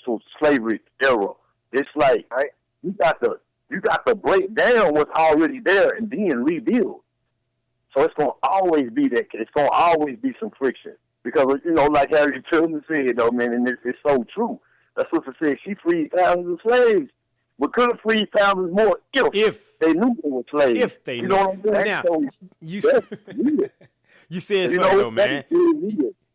chattel slavery era. It's like you got to break down what's already there and then rebuild. So it's gonna always be that. It's gonna always be some friction because like Harriet Tubman said, though, man, and it's so true. That's what she said. She freed thousands of slaves, but could have freed thousands more if they knew they were slaves. If they knew. Know what I'm saying? Now, so you said something, though, man.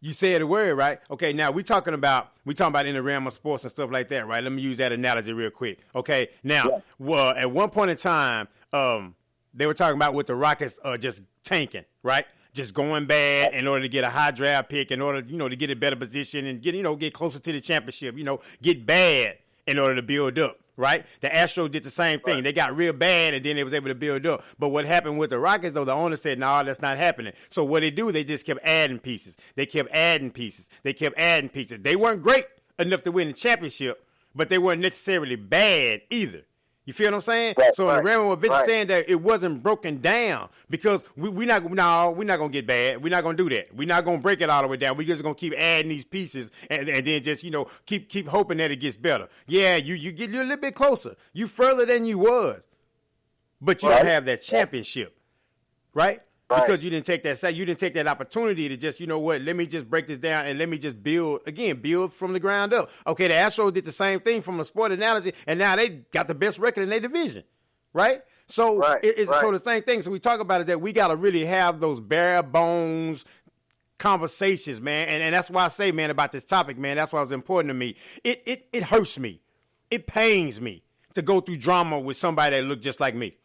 You said a word, right? Okay, now we're talking about in the realm of sports and stuff like that, right? Let me use that analogy real quick. Okay, now, well, at one point in time, they were talking about with the Rockets just tanking, right? Just going bad in order to get a high draft pick, in order, to get a better position and get closer to the championship, get bad in order to build up. Right? The Astros did the same thing. Right. They got real bad, and then they was able to build up. But what happened with the Rockets, though, the owner said, no, that's not happening. So what they do, they just kept adding pieces. They kept adding pieces. They weren't great enough to win the championship, but they weren't necessarily bad either. You feel what I'm saying? Right, so in the realm of what Vincent saying that it wasn't broken down because we're not gonna get bad. We're not gonna do that. We're not gonna break it all the way down. We're just gonna keep adding these pieces and then just keep hoping that it gets better. Yeah, you get a little bit closer. You further than you was, but you don't have that championship, right? Because you didn't take that opportunity to just, let me just break this down and let me just build from the ground up. Okay, the Astros did the same thing from a sport analogy, and now they got the best record in their division, right? So it's so the same thing. So we talk about it that we got to really have those bare bones conversations, man. And that's why I say, man, about this topic, man, that's why it's important to me. It hurts me. It pains me to go through drama with somebody that look just like me,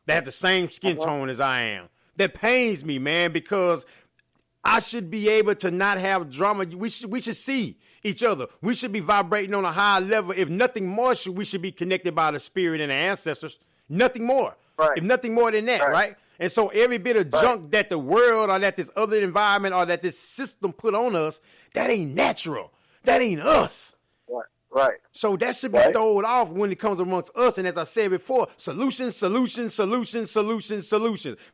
that have the same skin tone as I am. That pains me, man, because I should be able to not have drama. We should see each other. We should be vibrating on a high level. If nothing more, we should be connected by the spirit and the ancestors. Nothing more. Right. If nothing more than that, right? And so every bit of junk that the world or that this other environment or that this system put on us, that ain't natural. That ain't us. Right. So that should be thrown off when it comes amongst us. And as I said before, solutions.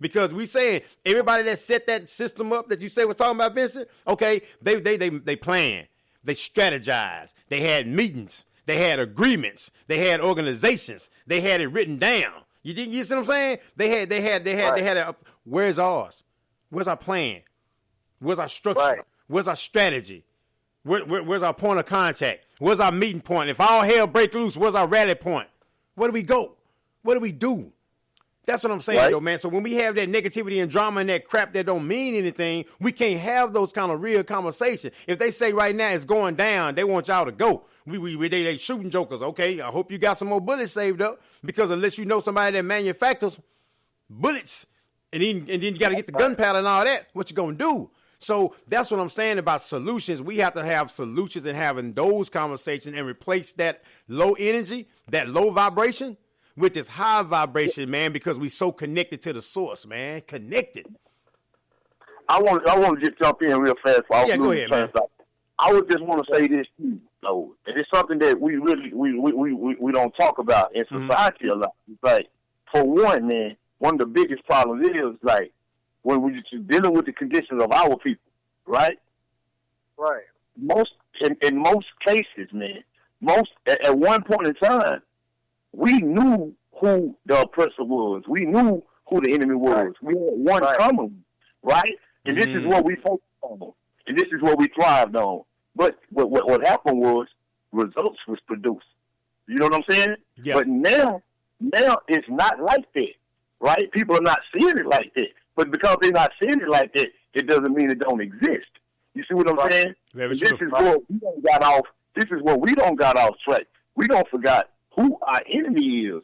Because we saying everybody that set that system up that you say was talking about, Vincent, okay, they plan, they strategize, they had meetings, they had agreements, they had organizations, they had it written down. You see what I'm saying? They had where's ours? Where's our plan? Where's our structure? Where's our strategy? Where's our point of contact? Where's our meeting point? If all hell break loose, where's our rally point? Where do we go? What do we do? That's what I'm saying, though, man. So when we have that negativity and drama and that crap that don't mean anything, we can't have those kind of real conversations. If they say right now it's going down, they want y'all to go. They shooting jokers. Okay, I hope you got some more bullets saved up because unless you know somebody that manufactures bullets and then you got to get the gunpowder and all that, what you gonna do? So that's what I'm saying about solutions. We have to have solutions and having those conversations and replace that low energy, that low vibration with this high vibration, man, because we so connected to the source, man. Connected. I want to just jump in real fast. Go ahead, man. I would just want to say this too, though. And it's something that we really we don't talk about in society a lot. It's like, for one, man, one of the biggest problems is like, when we're dealing with the conditions of our people, right? Right. In most cases, man, at one point in time, we knew who the oppressor was. We knew who the enemy was. We had one common, right? And this is what we focused on. And this is what we thrived on. But what happened was results was produced. You know what I'm saying? Yeah. But now it's not like that, right? People are not seeing it like that. But because they're not seeing it like that, it doesn't mean it don't exist. You see what I'm saying? Very this true. is what we don't got off. This is what we don't got off track. We don't forgot who our enemy is.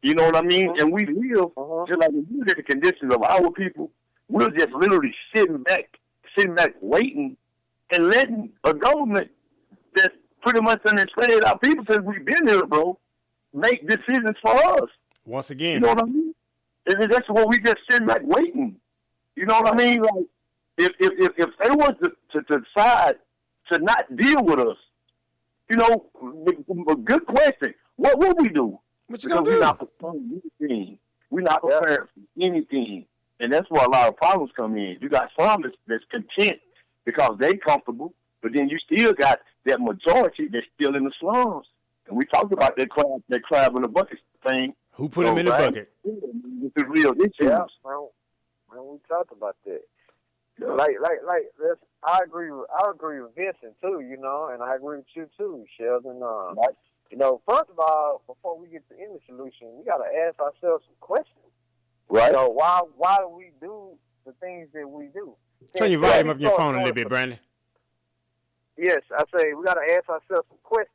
You know what I mean? And we live just like we live in the conditions of our people. We're just literally sitting back, waiting, and letting a government that's pretty much done enslaved our people since we've been here, bro, make decisions for us. Once again, you know what I mean? And that's what we just sitting back waiting. You know what I mean? Like, if they was to decide to not deal with us, you know, a good question. What would we do? What you gonna do? We're not preparing for anything. We're not prepared for anything. And that's where a lot of problems come in. You got some that's content because they comfortable. But then you still got that majority that's still in the slums. And we talked about that crab in the bucket thing. Who put him in the bucket? This is real issues. Yeah, well, we talked about that. Yeah. Like this. I agree with Vincent too, you know, and I agree with you too, Sheldon. Right. You know, first of all, before we get to any solution, we gotta ask ourselves some questions. Right. So why do we do the things that we do? Turn your volume up on your phone a little bit, Brandon. Yes, I say we gotta ask ourselves some questions.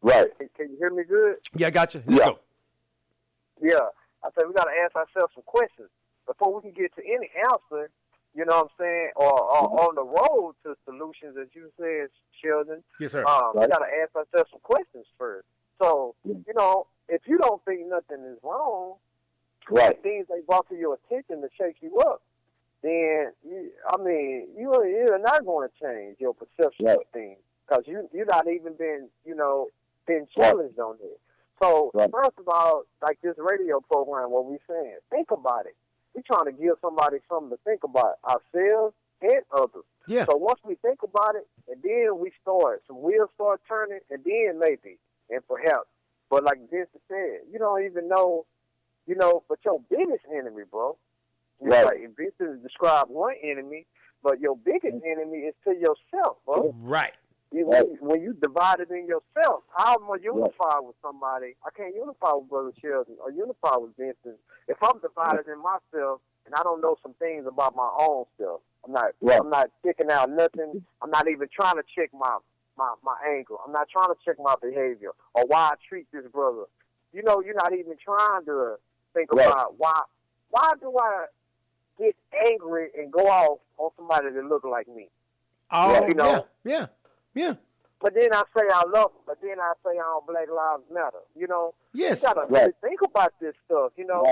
Right. Can you hear me good? Yeah, I got you. Let's go. Yeah, I say we gotta ask ourselves some questions before we can get to any answer. You know what I'm saying? Or on the road to solutions, as you said, Sheldon. Yes, sir. We got to ask ourselves some questions first. So, you know, if you don't think nothing is wrong, right, things they brought to your attention to shake you up, then, you're not going to change your perception of things because you're not even been challenged on it. So, first of all, like this radio program, what we saying, think about it. We're trying to give somebody something to think about, ourselves and others. Yeah. So once we think about it, and then some wheels start turning, and then maybe, and perhaps. But like Vincent said, you don't even know, but your biggest enemy, bro. Right. Like Vincent described one enemy, but your biggest enemy is to yourself, bro. Right. When you divide it in yourself, how am I unify with somebody? I can't unify with Brother Shelton or unify with Vincent if I'm divided in myself and I don't know some things about my own self. I'm not checking out nothing. I'm not even trying to check my anger. I'm not trying to check my behavior or why I treat this brother. You know, you're not even trying to think about why do I get angry and go off on somebody that look like me? Oh, you know? Yeah. But then I say I love them. But then I say Black Lives Matter. You know? Yes. You got to really think about this stuff, you know?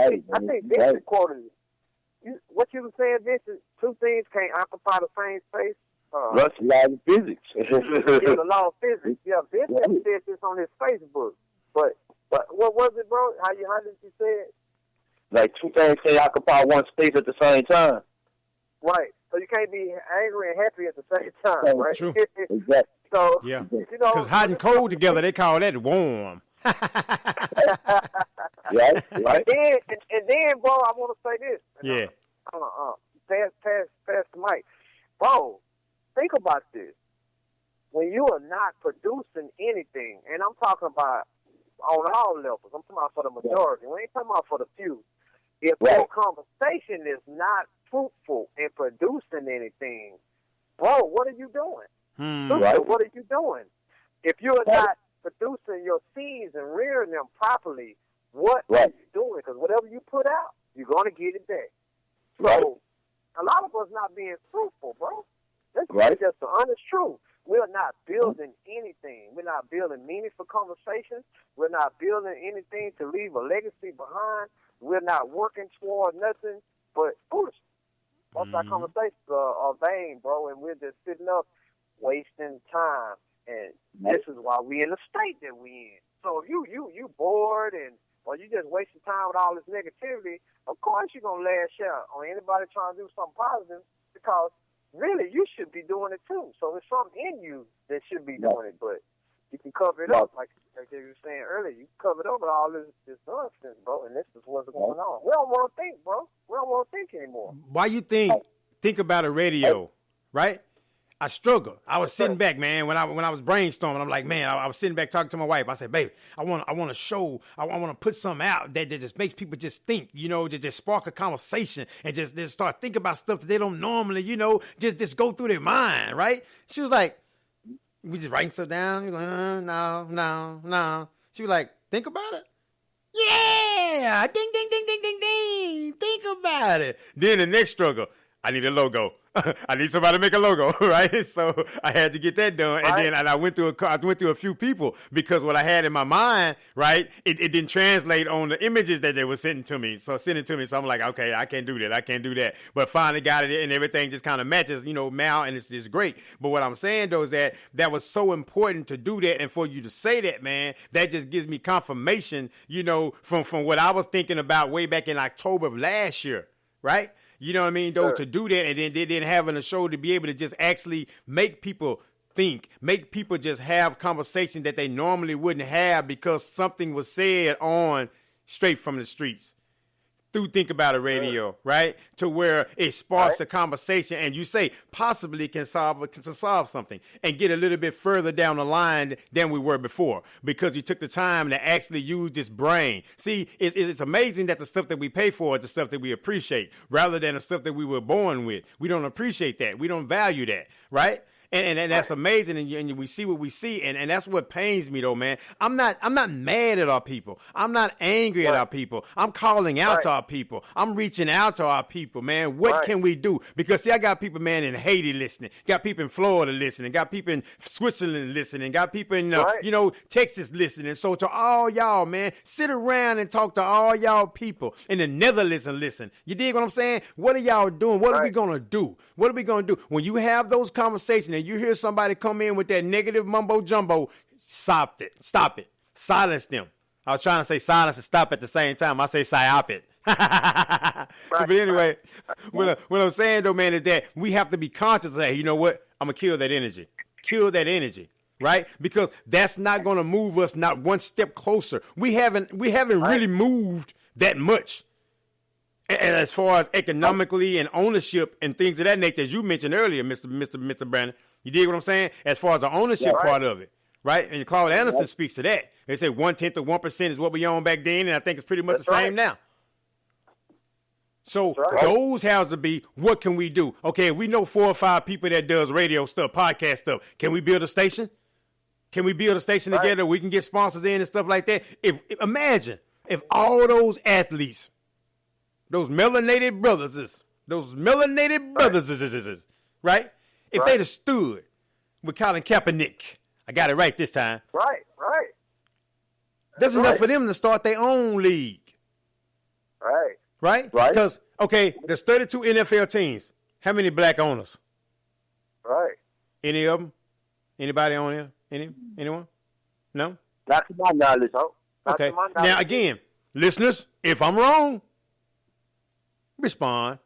I think Vincent quoted it. What you were saying, Vincent, two things can't occupy the same space. That's the law of physics. The law of physics. Yeah, Vincent said this on his Facebook. But what was it, bro? How did you say it? Like two things can't occupy one space at the same time. Right. So you can't be angry and happy at the same time, right? True. Exactly. So, yeah. Because hot and cold together, they call that warm. Right. And then, bro, I want to say this. Yeah. Pass the mic. Bro, think about this. When you are not producing anything, and I'm talking about on all levels, I'm talking about for the majority. We ain't talking about for the few. If your conversation is not fruitful in producing anything, bro, what are you doing? What are you doing? If you're not producing your seeds and rearing them properly, what are you doing? Because whatever you put out, you're going to get it back. So, a lot of us not being fruitful, bro. This is just the honest truth. We're not building anything. We're not building meaningful conversations. We're not building anything to leave a legacy behind. We're not working toward nothing but foolishness. Most of our conversations are vain, bro, and we're just sitting up wasting time. And this is why we in the state that we in. So if you bored or you just wasting time with all this negativity, of course you're going to lash out on anybody trying to do something positive because really you should be doing it too. So there's something in you that should be doing it, but you can cover it up like you were saying earlier. You can cover it up with all this nonsense, bro, and this is what's going on. We don't want to think, bro. We don't want to think anymore. Why you think about a radio, right? I struggle. I was sitting back, man, when I was brainstorming. I'm like, man, I was sitting back talking to my wife. I said, baby, I want to show, I want to put something out that just makes people just think, just spark a conversation and just start thinking about stuff that they don't normally, just go through their mind, right? She was like, we just writing stuff down. You're like, no. She was like, think about it. Yeah, ding, ding, ding, ding, ding, ding. Think about it. Then the next struggle, I need a logo. I need somebody to make a logo, right? So I had to get that done, and then I went through a few people because what I had in my mind, right, it didn't translate on the images that they were sending to me. So I'm like, okay, I can't do that. But finally got it, and everything just kind of matches, now, and it's just great. But what I'm saying though is that was so important to do that, and for you to say that, man, that just gives me confirmation, from what I was thinking about way back in October of last year, right? You know what I mean? Though, to do that, and then having a show to be able to just actually make people think, make people just have conversation that they normally wouldn't have because something was said on Straight from the Streets. Through Think About It Radio, right? To where it sparks a conversation and you say possibly can solve something and get a little bit further down the line than we were before because you took the time to actually use this brain. See, it's amazing that the stuff that we pay for is the stuff that we appreciate rather than the stuff that we were born with. We don't appreciate that. We don't value that, right? And that's amazing, and we see what we see, and that's what pains me though, man. I'm not mad at our people. I'm not angry at our people. I'm calling out to our people. I'm reaching out to our people, man. What can we do? Because see, I got people, man, in Haiti listening, got people in Florida listening, got people in Switzerland listening, got people in Texas listening. So to all y'all, man, sit around and talk to all y'all people in the Netherlands and listen. You dig what I'm saying? What are y'all doing? What are we gonna do? What are we gonna do when you have those conversations? And you hear somebody come in with that negative mumbo jumbo, stop it. Silence them. I was trying to say silence and stop at the same time. I say psyop it. But anyway, what I'm saying though, man, is that we have to be conscious of, hey, you know what? I'm going to kill that energy. Kill that energy. Right? Because that's not going to move us not one step closer. We haven't really moved that much. And as far as economically and ownership and things of that nature, as you mentioned earlier, Mr. Brandon, you dig what I'm saying? As far as the ownership part of it, right? And Claude Anderson speaks to that. They say 1/10 of 1% is what we own back then, and I think it's pretty much the same now. So those has to be, what can we do? Okay, if we know 4 or 5 people that does radio stuff, podcast stuff, can we build a station? Can we build a station together? We can get sponsors in and stuff like that. Imagine if all those athletes, those melanated brothers, right? If they'd have stood with Colin Kaepernick, I got it right this time. Right. That's enough for them to start their own league. Right? Because, okay, there's 32 NFL teams. How many black owners? Right. Any of them? Anybody on here? Anyone? No? Not to my knowledge. Okay. Now, again, listeners, if I'm wrong, respond.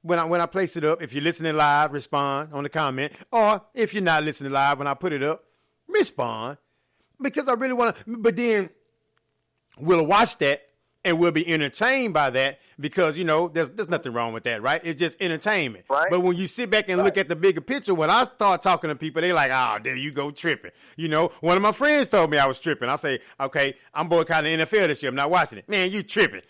When I place it up, if you're listening live, respond on the comment. Or if you're not listening live, when I put it up, respond. Because I really want to, but then we'll watch that and we'll be entertained by that because, you know, there's nothing wrong with that, right? It's just entertainment. Right. But when you sit back and look at the bigger picture, when I start talking to people, they like, oh, there you go tripping. You know, one of my friends told me I was tripping. I say, okay, I'm boycotting the NFL this year. I'm not watching it. Man, you tripping.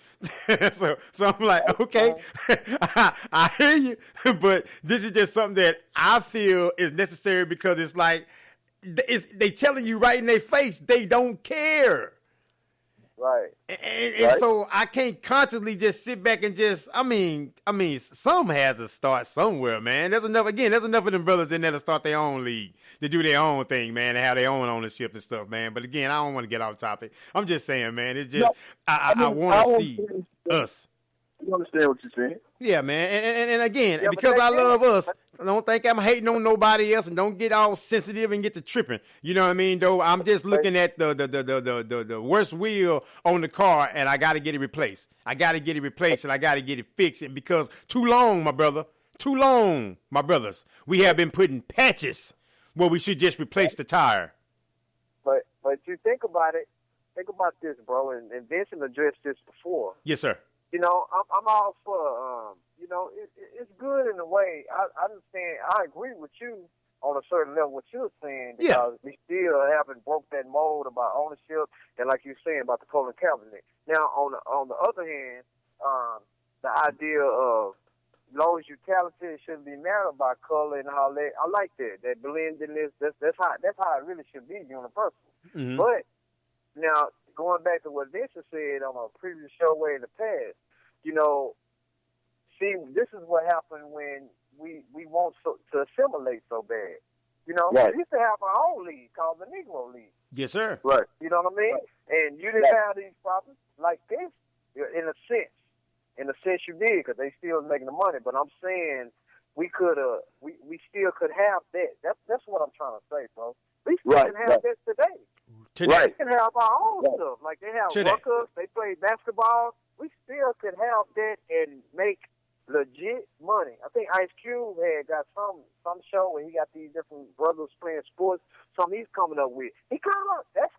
so I'm like, okay, I hear you. But this is just something that I feel is necessary because it's like, they telling you right in their face, they don't care. Right. And so I can't consciously just sit back and just, I mean, some has to start somewhere, man. There's enough of them brothers in there to start their own league, to do their own thing, man, and have their own ownership and stuff, man. But again, I don't want to get off topic. I'm just saying, man, it's just, I want to see us. You understand what you're saying? Yeah, man. And again, because I love us, don't think I'm hating on nobody else and don't get all sensitive and get to tripping. You know what I mean, though? I'm just looking at the worst wheel on the car and I got to get it replaced. I got to get it replaced and I got to get it fixed. And because too long, my brothers, we have been putting patches where we should just replace the tire. But you think about this, bro, and Vincent addressed this before. Yes, sir. You know, I'm all for, it's good in a way. I understand. I agree with you on a certain level, what you're saying, because we still haven't broke that mold about ownership and like you're saying about the Colin Kaepernick. Now, on the other hand, the idea of as long as you're talented, it shouldn't be married by color and all that. I like that blendedness. That's how it really should be universal. Mm-hmm. But now, going back to what Vincent said on a previous show way in the past, you know, see, this is what happened when we want to assimilate so bad. You know, we used to have our own league called the Negro League. Yes, sir. Right. You know what I mean? Right. And you didn't have these problems like this, in a sense. In a sense, you did, because they still making the money. But I'm saying we still could have that. That's what I'm trying to say, bro. We still can have that today. We can have our own stuff. Like they have ruckers, they play basketball. We still could have that and make legit money. I think Ice Cube had got some show where he got these different brothers playing sports. Something he's coming up with. That's